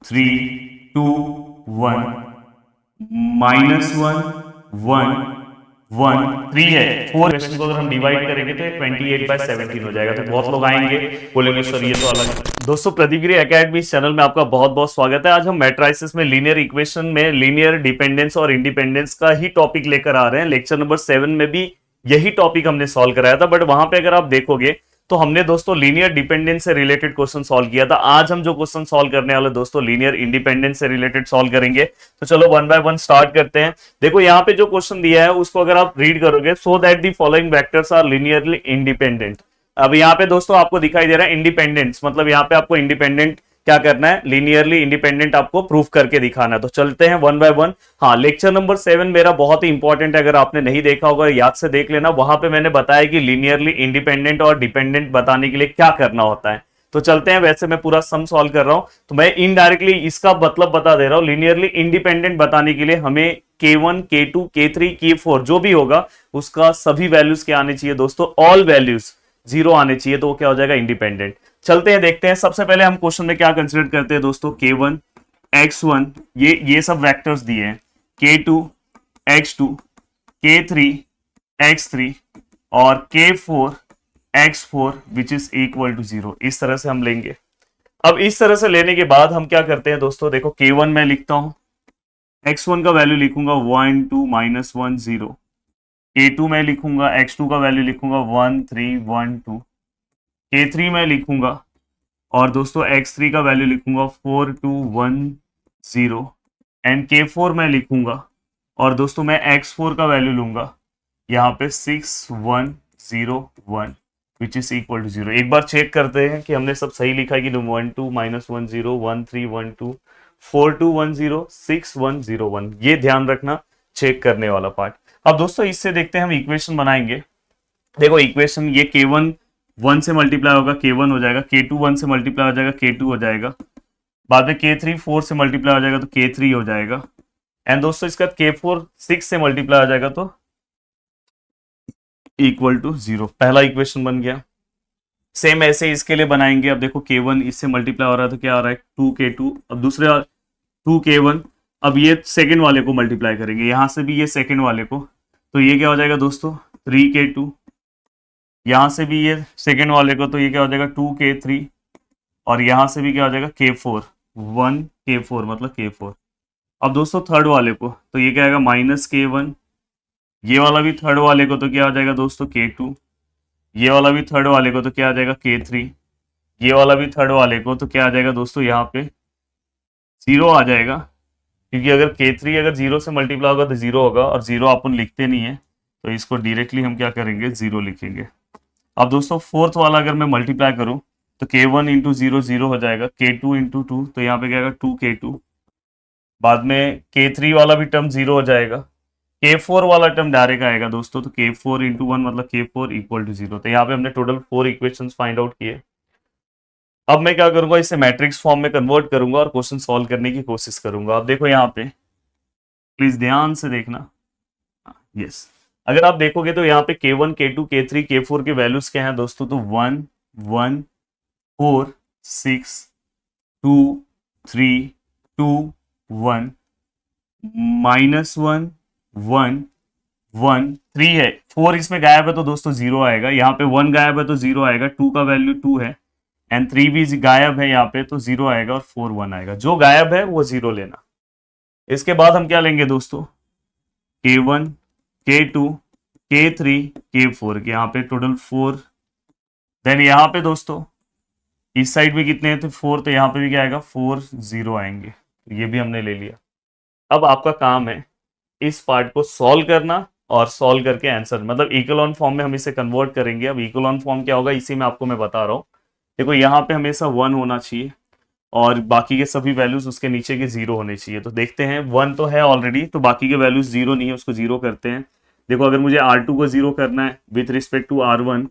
3 2 1 -1 1 1 3 है। 4 क्वेश्चन को अगर हम डिवाइड करेंगे तो 28/17 हो जाएगा। तो बहुत लोग आएंगे, बोलेंगे सर ये तो अलग है। दोस्तों, प्रदीपगिरी एकेडमी चैनल में आपका बहुत बहुत स्वागत है। आज हम मैट्राइसिस में लीनियर इक्वेशन में लीनियर डिपेंडेंस और इंडिपेंडेंस का ही टॉपिक लेकर आ रहे हैं। लेक्चर नंबर 7 में भी यही टॉपिक हमने सॉल्व कराया था, बट वहां पे अगर आप देखोगे तो हमने दोस्तों लीनियर डिपेंडेंस से रिलेटेड क्वेश्चन सॉल्व किया था। आज हम जो क्वेश्चन सॉल्व करने वाले दोस्तों लीनियर इंडिपेंडेंस से रिलेटेड सॉल्व करेंगे। तो चलो वन बाय वन स्टार्ट करते हैं। देखो यहाँ पे जो क्वेश्चन दिया है उसको अगर आप रीड करोगे, so that the following vectors are linearly independent. अब यहाँ पे दोस्तों आपको दिखाई दे रहा है इंडिपेंडेंस, मतलब यहाँ पे आपको इंडिपेंडेंट क्या करना है, लीनियरली इंडिपेंडेंट आपको प्रूफ करके दिखाना है। तो चलते हैं वन बाय वन। हाँ, लेक्चर नंबर 7 मेरा बहुत ही इंपॉर्टेंट है, अगर आपने नहीं देखा होगा याद से देख लेना। वहां पे मैंने बताया कि लीनियरली इंडिपेंडेंट और डिपेंडेंट बताने के लिए क्या करना होता है। तो चलते हैं। वैसे मैं पूरा सम सॉल्व कर रहा हूं तो मैं इनडायरेक्टली इसका मतलब बता दे रहा हूं। लीनियरली इंडिपेंडेंट बताने के लिए हमें K1 K2 K3 K4 जो भी होगा उसका सभी वैल्यूज क्या आने चाहिए दोस्तों, ऑल वैल्यूज 0 आने चाहिए, तो वो क्या हो जाएगा, इंडिपेंडेंट। चलते हैं, देखते हैं। सबसे पहले हम क्वेश्चन में क्या कंसीडर करते हैं दोस्तों, K1 X1 ये सब वेक्टर्स दिए हैं, K2 X2 K3 X3 और K4 X4 which is equal to 0। इस तरह से हम लेंगे। अब इस तरह से लेने के बाद हम क्या करते हैं दोस्तों, देखो K1 मैं लिखता हूं, X1 का वैल्यू लिखूंगा 1 2 -1 0। K2 में लिखूंगा, X2 का वैल्यू लिखूंगा 1 3 1 2। K3 में लिखूंगा और दोस्तों X3 का वैल्यू लिखूंगा 4 2 1 0। एंड K4 में लिखूंगा और दोस्तों मैं X4 का वैल्यू लूंगा यहाँ पे 6 1 0 1 विच इज इक्वल टू 0। एक बार चेक करते हैं कि हमने सब सही लिखा है कि 1 2 -1 0 1 3 1 2 4 2 1 0 6 1 0 1। ये ध्यान रखना, चेक करने वाला पार्ट। अब दोस्तों इससे देखते हैं हम इक्वेशन बनाएंगे। देखो इक्वेशन ये K1 1 से मल्टीप्लाई होगा, K1 हो जाएगा। K2 1 से मल्टीप्लाई हो जाएगा, K2 हो जाएगा। बाद में K3 4 से मल्टीप्लाई हो जाएगा तो K3 हो जाएगा। एंड दोस्तों इसका K4 6 से मल्टीप्लाई हो जाएगा तो इक्वल टू 0। पहला इक्वेशन बन गया। सेम ऐसे इसके लिए बनाएंगे। अब देखो K1 इससे मल्टीप्लाई हो रहा है तो क्या आ रहा है, 2K2। अब दूसरे 2K1, अब ये सेकंड वाले को मल्टीप्लाई करेंगे, यहां से भी ये सेकंड वाले को, तो ये क्या हो जाएगा दोस्तों 3K2। यहां से भी ये सेकंड वाले को, तो ये क्या हो जाएगा 2K3। और यहां से भी क्या हो जाएगा K4 1K4 मतलब K4। अब दोस्तों थर्ड वाले को, तो ये क्या आएगा -K1। ये वाला भी थर्ड वाले को तो क्या आ जाएगा दोस्तों K2। ये वाला भी थर्ड वाले को तो क्या आ जाएगा K3। ये वाला भी थर्ड वाले को तो क्या आ जाएगा दोस्तों, यहाँ पे 0 आ जाएगा, क्योंकि अगर K3 अगर 0 से मल्टीप्लाई होगा तो 0 होगा, और 0 अपन लिखते नहीं है तो इसको डायरेक्टली हम क्या करेंगे, 0 लिखेंगे। अब दोस्तों फोर्थ वाला अगर मैं मल्टीप्लाई करूं तो K1 इंटू 0 0 हो जाएगा, K2 इंटू 2 तो यहाँ पे क्या आएगा 2K2। बाद में K3 वाला भी टर्म 0 हो जाएगा। K4 वाला टर्म डायरेक्ट आएगा दोस्तों, तो K4 इंटू 1 मतलब K4 इक्वल टू 0। तो यहाँ पे हमने टोटल 4 इक्वेशंस फाइंड आउट किए। अब मैं क्या करूंगा, इसे मैट्रिक्स फॉर्म में कन्वर्ट करूंगा और क्वेश्चन सॉल्व करने की कोशिश करूंगा। अब देखो यहाँ पे प्लीज ध्यान से देखना। यस, अगर आप देखोगे तो यहाँ पे K1 K2 K3 K4 के वैल्यूज क्या हैं दोस्तों, तो 1 1 4 6 2 3 2 1 -1 1 1 3 है। 4 इसमें गायब है तो दोस्तों 0 आएगा। यहाँ पे 1 गायब है तो 0 आएगा। 2 का वैल्यू 2 है एंड 3 भी गायब है यहाँ पे तो 0 आएगा, और 4 1 आएगा। जो गायब है वो 0 लेना। इसके बाद हम क्या लेंगे दोस्तों, K1 K2 K3 K4 के यहाँ पे टोटल 4। देन यहाँ पे दोस्तों इस साइड में कितने हैं, तो 4, तो यहाँ पे भी क्या आएगा 4 0 आएंगे। तो ये भी हमने ले लिया। अब आपका काम है इस पार्ट को सॉल्व करना और सॉल्व करके आंसर, मतलब इक्वल फॉर्म में हम इसे कन्वर्ट करेंगे। अब इक्वल फॉर्म क्या होगा इसी में आपको मैं बता रहा हूँ। देखो यहाँ पे हमेशा 1 होना चाहिए और बाकी के सभी वैल्यूज उसके नीचे के 0 होने चाहिए। तो देखते हैं, 1 तो है ऑलरेडी, तो बाकी के वैल्यूज 0 नहीं है, उसको 0 करते हैं। देखो अगर मुझे R2 को 0 करना है विथ रिस्पेक्ट टू R1,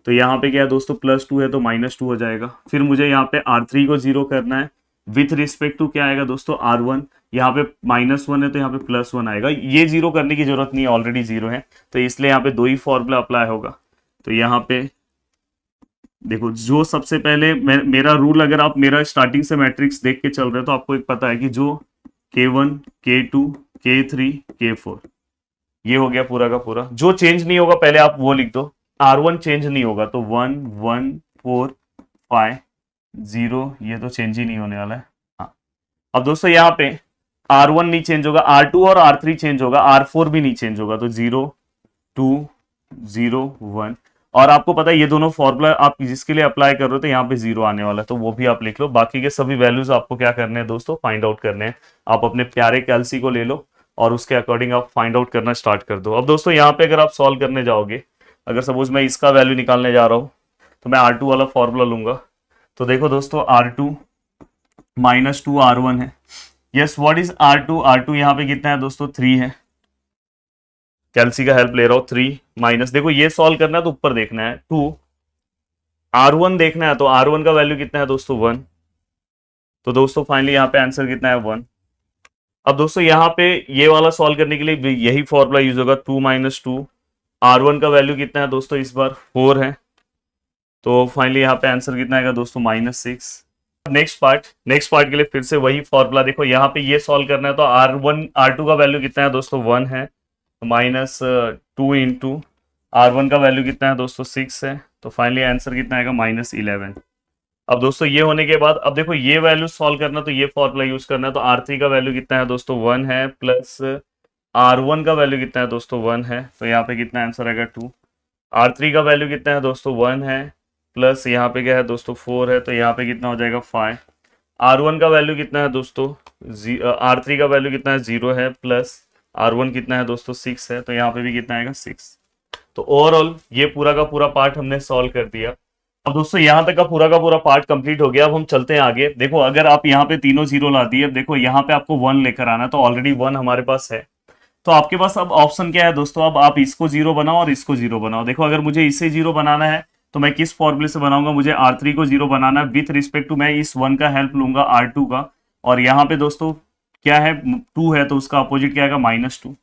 तो यहाँ पे क्या है दोस्तों +2 है तो -2 हो जाएगा। फिर मुझे यहाँ पे R3 को 0 करना है विथ रिस्पेक्ट टू क्या आएगा दोस्तों, R1। यहाँ पे -1 है तो यहाँ पे +1 आएगा। ये 0 करने की जरूरत नहीं है, ऑलरेडी 0 है, तो इसलिए यहाँ पे 2 ही फॉर्मूला अप्लाई होगा। तो यहाँ पे देखो जो सबसे पहले मेरा रूल, अगर आप मेरा स्टार्टिंग से मैट्रिक्स देख के चल रहे हो तो आपको एक पता है कि जो K1, K2, K3, K4 ये हो गया पूरा का पूरा। जो चेंज नहीं होगा पहले आप वो लिख दो। R1 चेंज नहीं होगा तो 1 1 4 5 0, ये तो चेंज ही नहीं होने वाला है। हाँ, अब दोस्तों यहाँ पे R1 नहीं चेंज होगा, R2 और R3 चेंज होगा, R4 भी नहीं चेंज होगा, तो 0 2 0 1। और आपको पता है ये दोनों फॉर्मूला आप जिसके लिए अप्लाई कर रहे हो तो यहाँ पे 0 आने वाला है, तो वो भी आप लिख लो। बाकी के सभी वैल्यूज आपको क्या करने हैं दोस्तों, फाइंड आउट करने हैं। आप अपने प्यारे कैलसी को ले लो और उसके अकॉर्डिंग आप फाइंड आउट करना स्टार्ट कर दो। अब दोस्तों यहाँ पे अगर आप सॉल्व करने जाओगे, अगर सपोज मैं इसका वैल्यू निकालने जा रहा हूँ तो मैं R2 वाला फॉर्मूला लूंगा। तो देखो दोस्तों R2 -2 R1 है। Yes, what is R2? R2 यहाँ पे कितना है दोस्तों, 3 है। कैलसी का हेल्प ले रहा हूं, 3 माइनस, देखो ये सॉल्व करना है तो ऊपर देखना है 2, R1 देखना है तो R1 का वैल्यू कितना है दोस्तों 1। तो दोस्तों फाइनली यहाँ पे आंसर कितना है 1। अब दोस्तों यहाँ पे ये वाला सॉल्व करने के लिए भी यही फॉर्मूला यूज होगा, 2 - 2। R1 का वैल्यू कितना है दोस्तों, इस बार 4 है। तो फाइनली यहाँ पे आंसर कितना आएगा दोस्तों, -6। नेक्स्ट पार्ट के लिए फिर से वही फॉर्मूला, देखो यहाँ पे ये सॉल्व करना है तो R2 का वैल्यू कितना है दोस्तों 1 है, -2 इंटू R1 का वैल्यू कितना है दोस्तों 6 है। तो फाइनली आंसर कितना आएगा, -11। अब दोस्तों ये होने के बाद अब देखो ये वैल्यू सॉल्व करना तो ये फॉर्मूला यूज करना है, तो R3 का वैल्यू कितना है दोस्तों 1 है, प्लस R1 का वैल्यू कितना है दोस्तों 1 है। तो यहाँ पे कितना आंसर आएगा 2। R3 का वैल्यू कितना है दोस्तों 1 है, प्लस यहाँ पे क्या है दोस्तों 4 है, तो यहाँ पे कितना हो जाएगा 5। R1 का वैल्यू कितना है दोस्तों, R3 का वैल्यू कितना है 0 है, प्लस R1 कितना है दोस्तों 6 है, तो यहाँ पे भी कितना आएगा 6। तो ओवरऑल ये पूरा का पूरा पार्ट हमने सॉल्व कर दिया। अब दोस्तों यहाँ तक का पूरा पार्ट कंप्लीट हो गया। अब हम चलते हैं आगे। देखो अगर आप यहाँ पे तीनों जीरो ला दिए, अब देखो यहाँ पे आपको 1 लेकर आना है, तो ऑलरेडी 1 हमारे पास है। तो आपके पास अब ऑप्शन क्या है दोस्तों, अब आप इसको 0 बनाओ और इसको 0 बनाओ। देखो अगर मुझे इसे 0 बनाना है तो मैं किस फॉर्मूले से बनाऊंगा, मुझे R3 को 0 बनाना है विथ रिस्पेक्ट टू, मैं इस 1 का हेल्प लूंगा R2 का। और यहाँ पे दोस्तों क्या है, 2 है, तो उसका अपोजिट क्या आएगा, -2।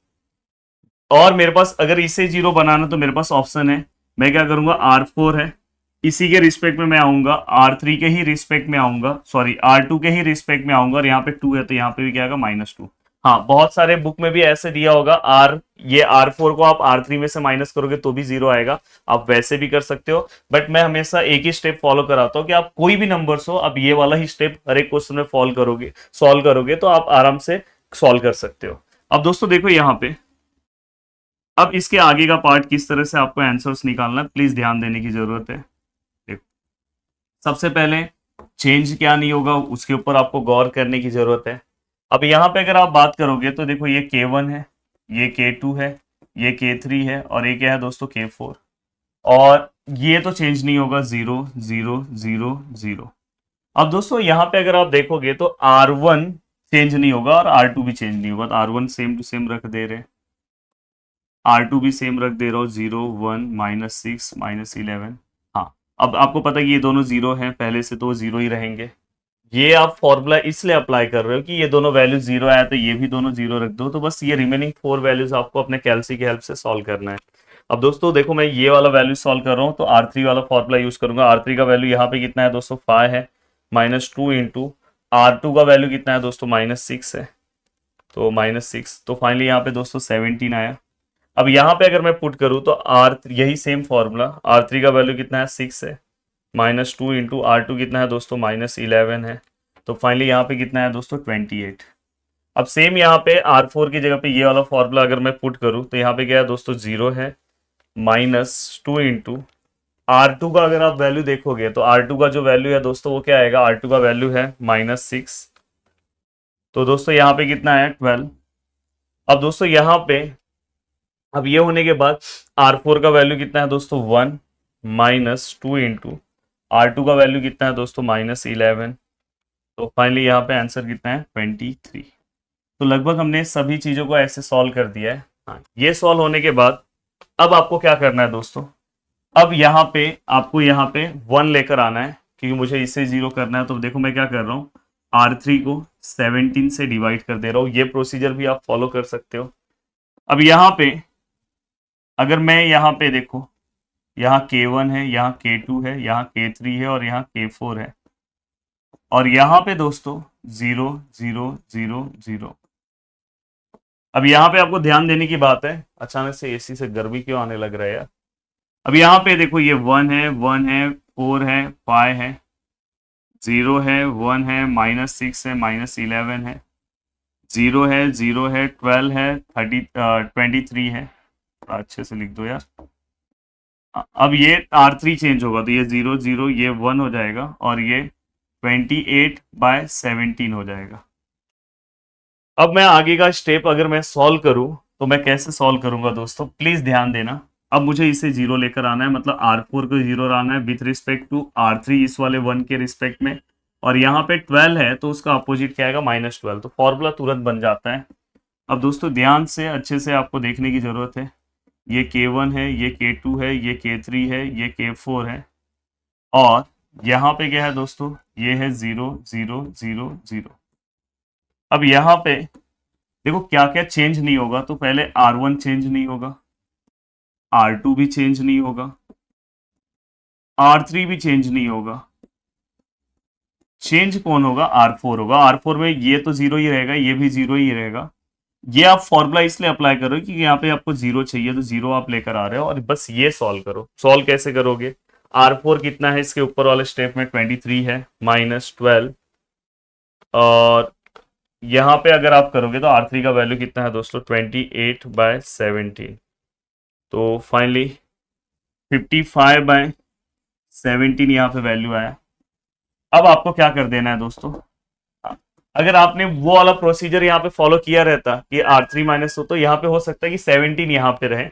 और मेरे पास अगर इसे 0 बनाना तो मेरे पास ऑप्शन है, मैं क्या करूंगा, R4 है, इसी के रिस्पेक्ट में मैं आऊंगा, R3 के ही रिस्पेक्ट में आऊंगा, सॉरी R2 के ही रिस्पेक्ट में आऊंगा, और यहाँ पे 2 है तो यहाँ पे भी क्या आएगा, -2। हाँ, बहुत सारे बुक में भी ऐसे दिया होगा, ये R4 को आप R3 में से माइनस करोगे तो भी 0 आएगा। आप वैसे भी कर सकते हो, बट मैं हमेशा एक ही स्टेप फॉलो कराता हूँ कि आप कोई भी नंबर्स हो, अब ये वाला ही स्टेप हर एक क्वेश्चन में सॉल्व करोगे तो आप आराम से सॉल्व कर सकते हो। अब दोस्तों देखो यहाँ पे, अब इसके आगे का पार्ट किस तरह से आपको आंसर्स निकालना है, प्लीज ध्यान देने की जरूरत है। देखो सबसे पहले चेंज क्या नहीं होगा उसके ऊपर आपको गौर करने की जरूरत है। अब यहाँ पे अगर आप बात करोगे तो देखो ये K1 है, ये K2 है, ये K3 है, और ये क्या है दोस्तों K4। और ये तो चेंज नहीं होगा, 0 0 0 0। अब दोस्तों यहाँ पे अगर आप देखोगे तो R1 चेंज नहीं होगा और R2 भी चेंज नहीं होगा, तो R1 सेम टू सेम रख दे रहे, R2 भी सेम रख दे रहा हूँ, 0 1 -6 -11। हाँ, अब आपको पता है कि ये दोनों 0 हैं पहले से, तो वो 0 ही रहेंगे। ये आप फॉर्मूला इसलिए अप्लाई कर रहे हो कि ये दोनों वैल्यू 0 आया तो ये भी दोनों 0 रख दो, तो बस ये रिमेनिंग 4 वैल्यूज आपको अपने कैलसी की हेल्प से सॉल्व करना है। अब दोस्तों देखो मैं ये वाला वैल्यू सॉल्व कर रहा हूँ तो R3 वाला फॉर्मूला यूज करूंगा। R3 का वैल्यू यहाँ पे कितना है दोस्तों 5 है, -2 इंटू R2 का वैल्यू कितना है दोस्तों -6 है, तो -6। तो फाइनली यहाँ पे दोस्तों 17 आया। अब यहाँ पे अगर मैं पुट करूँ तो यही सेम फॉर्मूला, R3 का वैल्यू कितना है 6 है, -2 इंटू R2 कितना है दोस्तों -11 है, तो फाइनली यहाँ पे कितना है दोस्तों 28। अब सेम यहाँ पे R4 की जगह पे ये वाला फॉर्मूला अगर मैं पुट करूँ तो यहाँ पे क्या है दोस्तों 0 है, -2 इंटू R2 का अगर आप वैल्यू देखोगे तो R2 का जो वैल्यू है दोस्तों वो क्या आएगा, R2 का वैल्यू है -6। तो दोस्तों यहाँ पे कितना है 12। अब दोस्तों यहाँ पे अब ये होने के बाद R4 का वैल्यू कितना है दोस्तों 1 -2 इंटू R2 का वैल्यू कितना है दोस्तों -11। तो फाइनली यहाँ पे आंसर कितना है 23। तो लगभग हमने सभी चीजों को ऐसे सॉल्व कर दिया है। हाँ, ये सॉल्व होने के बाद अब आपको क्या करना है दोस्तों, अब यहाँ पे आपको यहाँ पे 1 लेकर आना है, क्योंकि मुझे इसे 0 करना है। तो देखो मैं क्या कर रहा हूँ, R3 को 17 से डिवाइड कर दे रहा हूँ। ये प्रोसीजर भी आप फॉलो कर सकते हो। अब यहाँ पे अगर मैं यहाँ पे देखो, यहाँ K1 है, यहाँ K2 है, यहाँ K3 है और यहाँ K4 है। और यहाँ पे दोस्तों 0 0 0 0। अब यहाँ पे आपको ध्यान देने की बात है, अचानक से एसी से गर्मी क्यों आने लग रहा है यार। अब यहाँ पे देखो ये 1 है, 1 है, 4 है, 5 है, 0 है, 1 है, -6 है, -11 है, 0 है, 0 है, 12 है, 23 है। अच्छे से लिख दो यार। अब ये R3 चेंज होगा तो ये 0 0 ये 1 हो जाएगा और ये 28/17 हो जाएगा। अब मैं आगे का स्टेप अगर मैं सॉल्व करूं तो मैं कैसे सॉल्व करूंगा दोस्तों, प्लीज ध्यान देना। अब मुझे इसे 0 लेकर आना है, मतलब R4 को 0 लाना है विथ रिस्पेक्ट टू R3 इस वाले 1 के रिस्पेक्ट में। और यहाँ पे 12 है तो उसका अपोजिट क्या आएगा, -12। तो फॉर्मूला तुरंत बन जाता है। अब दोस्तों ध्यान से अच्छे से आपको देखने की जरूरत है। ये K1 है, ये K2 है, ये K3 है, ये K4 है और यहाँ पे क्या है दोस्तों, ये है 0 0 0 0। अब यहाँ पे देखो क्या क्या चेंज नहीं होगा, तो पहले R1 चेंज नहीं होगा, R2 भी चेंज नहीं होगा, R3 भी चेंज नहीं होगा। चेंज कौन होगा, R4 होगा। R4 में ये तो 0 ही रहेगा, ये भी 0 ही रहेगा। ये आप फॉर्मूला इसलिए अप्लाई करो कि यहाँ पे आपको 0 चाहिए तो 0 आप लेकर आ रहे हो और बस ये सॉल्व करो। सॉल्व कैसे करोगे, R4 कितना है इसके ऊपर वाले स्टेप में, 23 है, -12 और यहाँ पे अगर आप करोगे तो R3 का वैल्यू कितना है दोस्तों, 28/17। तो फाइनली 55/17 यहाँ पे वैल्यू आया। अब आपको क्या कर देना है दोस्तों, अगर आपने वो वाला प्रोसीजर यहाँ पे फॉलो किया रहता कि R3 माइनस हो, तो यहाँ पे हो सकता है कि 17 यहाँ पे रहे,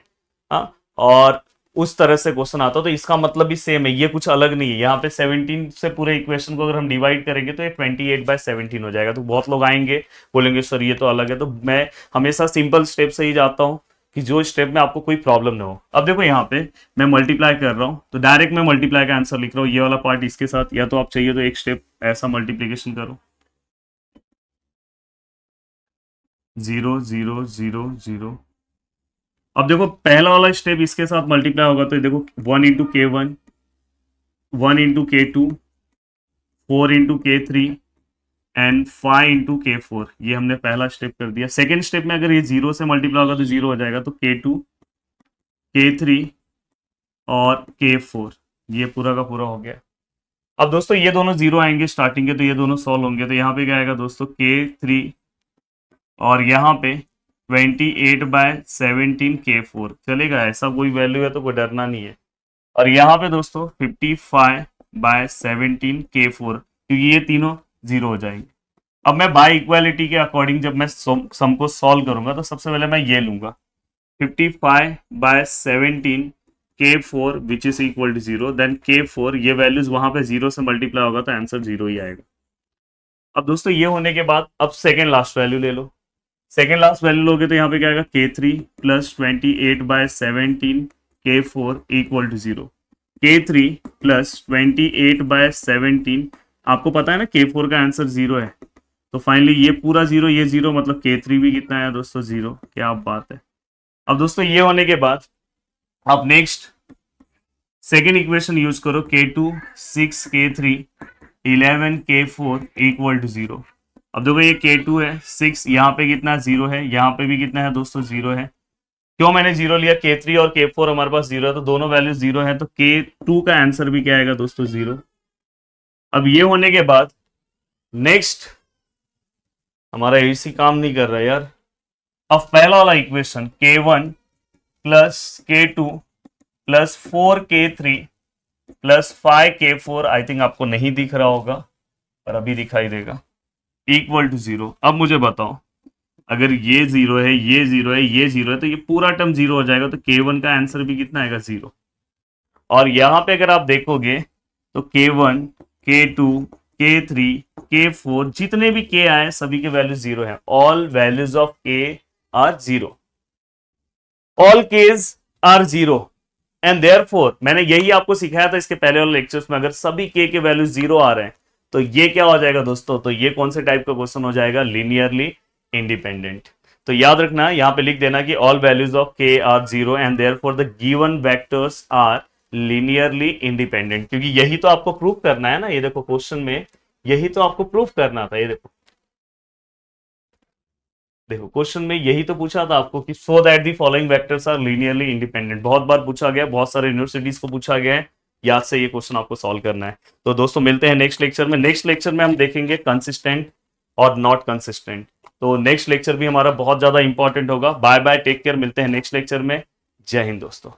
हाँ, और उस तरह से क्वेश्चन आता तो इसका मतलब भी सेम है, ये कुछ अलग नहीं है। यहाँ पे 17 से पूरे इक्वेशन को अगर हम डिवाइड करेंगे तो ये 28/17 हो जाएगा। तो बहुत लोग आएंगे बोलेंगे सर ये तो अलग है, तो मैं हमेशा सिंपल स्टेप से ही जाता हूँ कि जो स्टेप में आपको कोई प्रॉब्लम ना हो। अब देखो यहाँ पे मैं मल्टीप्लाई कर रहा हूँ तो डायरेक्ट मैं मल्टीप्लाई का आंसर लिख रहा हूँ, ये वाला पार्ट इसके साथ, या तो आप चाहिए तो एक स्टेप ऐसा मल्टीप्लीकेशन करो, 0 0 0 0। अब देखो पहला वाला स्टेप इसके साथ मल्टीप्लाई होगा तो देखो 1 into K1, 1 into K2, 4 into K3 and 5 into K4। ये हमने पहला स्टेप कर दिया। सेकेंड स्टेप में अगर ये 0 से मल्टीप्लाई होगा तो 0 हो जाएगा, तो K2, K3 और K4 ये पूरा का पूरा हो गया। अब दोस्तों ये दोनों 0 आएंगे स्टार्टिंग के, तो ये दोनों सॉल्व होंगे। तो यहाँ पे क्या आएगा दोस्तों, K3 और यहाँ पे 28/17 K4 चलेगा। ऐसा कोई वैल्यू है तो कोई डरना नहीं है। और यहाँ पे दोस्तों 55/17 K4, क्योंकि ये तीनों 0 हो जाएंगे। अब मैं बाय इक्वालिटी के अकॉर्डिंग जब मैं सम को सॉल्व करूंगा तो सबसे पहले मैं ये लूंगा 55/17 K4 which is equal to 0, then K4 ये वैल्यूज वहां पे 0 से मल्टीप्लाई होगा तो आंसर 0 ही आएगा। अब दोस्तों ये होने के बाद अब सेकेंड लास्ट वैल्यू ले लो। सेकेंड लास्ट वैल्यू लोगे तो यहाँ पे क्या आएगा, K3 plus 28/17 K4 equal to 0। K3 plus 28/17, आपको पता है ना K4 का आंसर 0 है, तो फाइनली ये पूरा 0 ये 0, मतलब K3 भी कितना है दोस्तों, 0। क्या बात है। अब दोस्तों ये होने के बाद आप नेक्स्ट सेकेंड इक्वेशन यूज करो, K2 6 K3 11 K4 equal to 0। अब देखो ये K2 है 6, यहाँ पे कितना 0 है, यहाँ पे भी कितना है दोस्तों 0 है। क्यों मैंने 0 लिया, K3 और K4 हमारे पास 0 है तो दोनों वैल्यू 0 है, तो K2 का आंसर भी क्या आएगा दोस्तों, 0। अब ये होने के बाद नेक्स्ट हमारा एसी काम नहीं कर रहा है यार। अब पहला वाला equation K1 plus K2 plus 4K3 plus 5K4, I think आपको नहीं दिख रहा होगा पर अभी दिखाई देगा, इक्वल टू 0। अब मुझे बताओ अगर ये 0 है, ये 0 है, ये 0 है, तो ये पूरा टर्म 0 हो जाएगा, तो K1 का आंसर भी कितना आएगा, 0। और यहाँ पे अगर आप देखोगे तो K1 K2 K3 K4 जितने भी K आए सभी के वैल्यू 0 है। All values of K are 0, all K's are 0 and therefore मैंने यही आपको सिखाया था इसके पहले वाले लेक्चर्स में, अगर सभी K के वैल्यू 0 आ रहे हैं तो ये क्या हो जाएगा दोस्तों, तो ये कौन से टाइप का क्वेश्चन हो जाएगा, लीनियरली इंडिपेंडेंट। तो याद रखना यहाँ पे लिख देना कि all values of K are 0 and therefore the given vectors are linearly independent, क्योंकि यही तो आपको प्रूव करना है ना। ये देखो क्वेश्चन में यही तो आपको प्रूव करना था। ये देखो, देखो क्वेश्चन में यही तो पूछा था आपको कि so that the following vectors are linearly independent. बहुत बार पूछा गया, बहुत सारे यूनिवर्सिटीज को पूछा गया है। याद से ये क्वेश्चन आपको सॉल्व करना है। तो दोस्तों मिलते हैं नेक्स्ट लेक्चर में। नेक्स्ट लेक्चर में हम देखेंगे कंसिस्टेंट और नॉट कंसिस्टेंट। तो नेक्स्ट लेक्चर भी हमारा बहुत ज्यादा इंपॉर्टेंट होगा। बाय बाय, टेक केयर, मिलते हैं नेक्स्ट लेक्चर में। जय हिंद दोस्तों।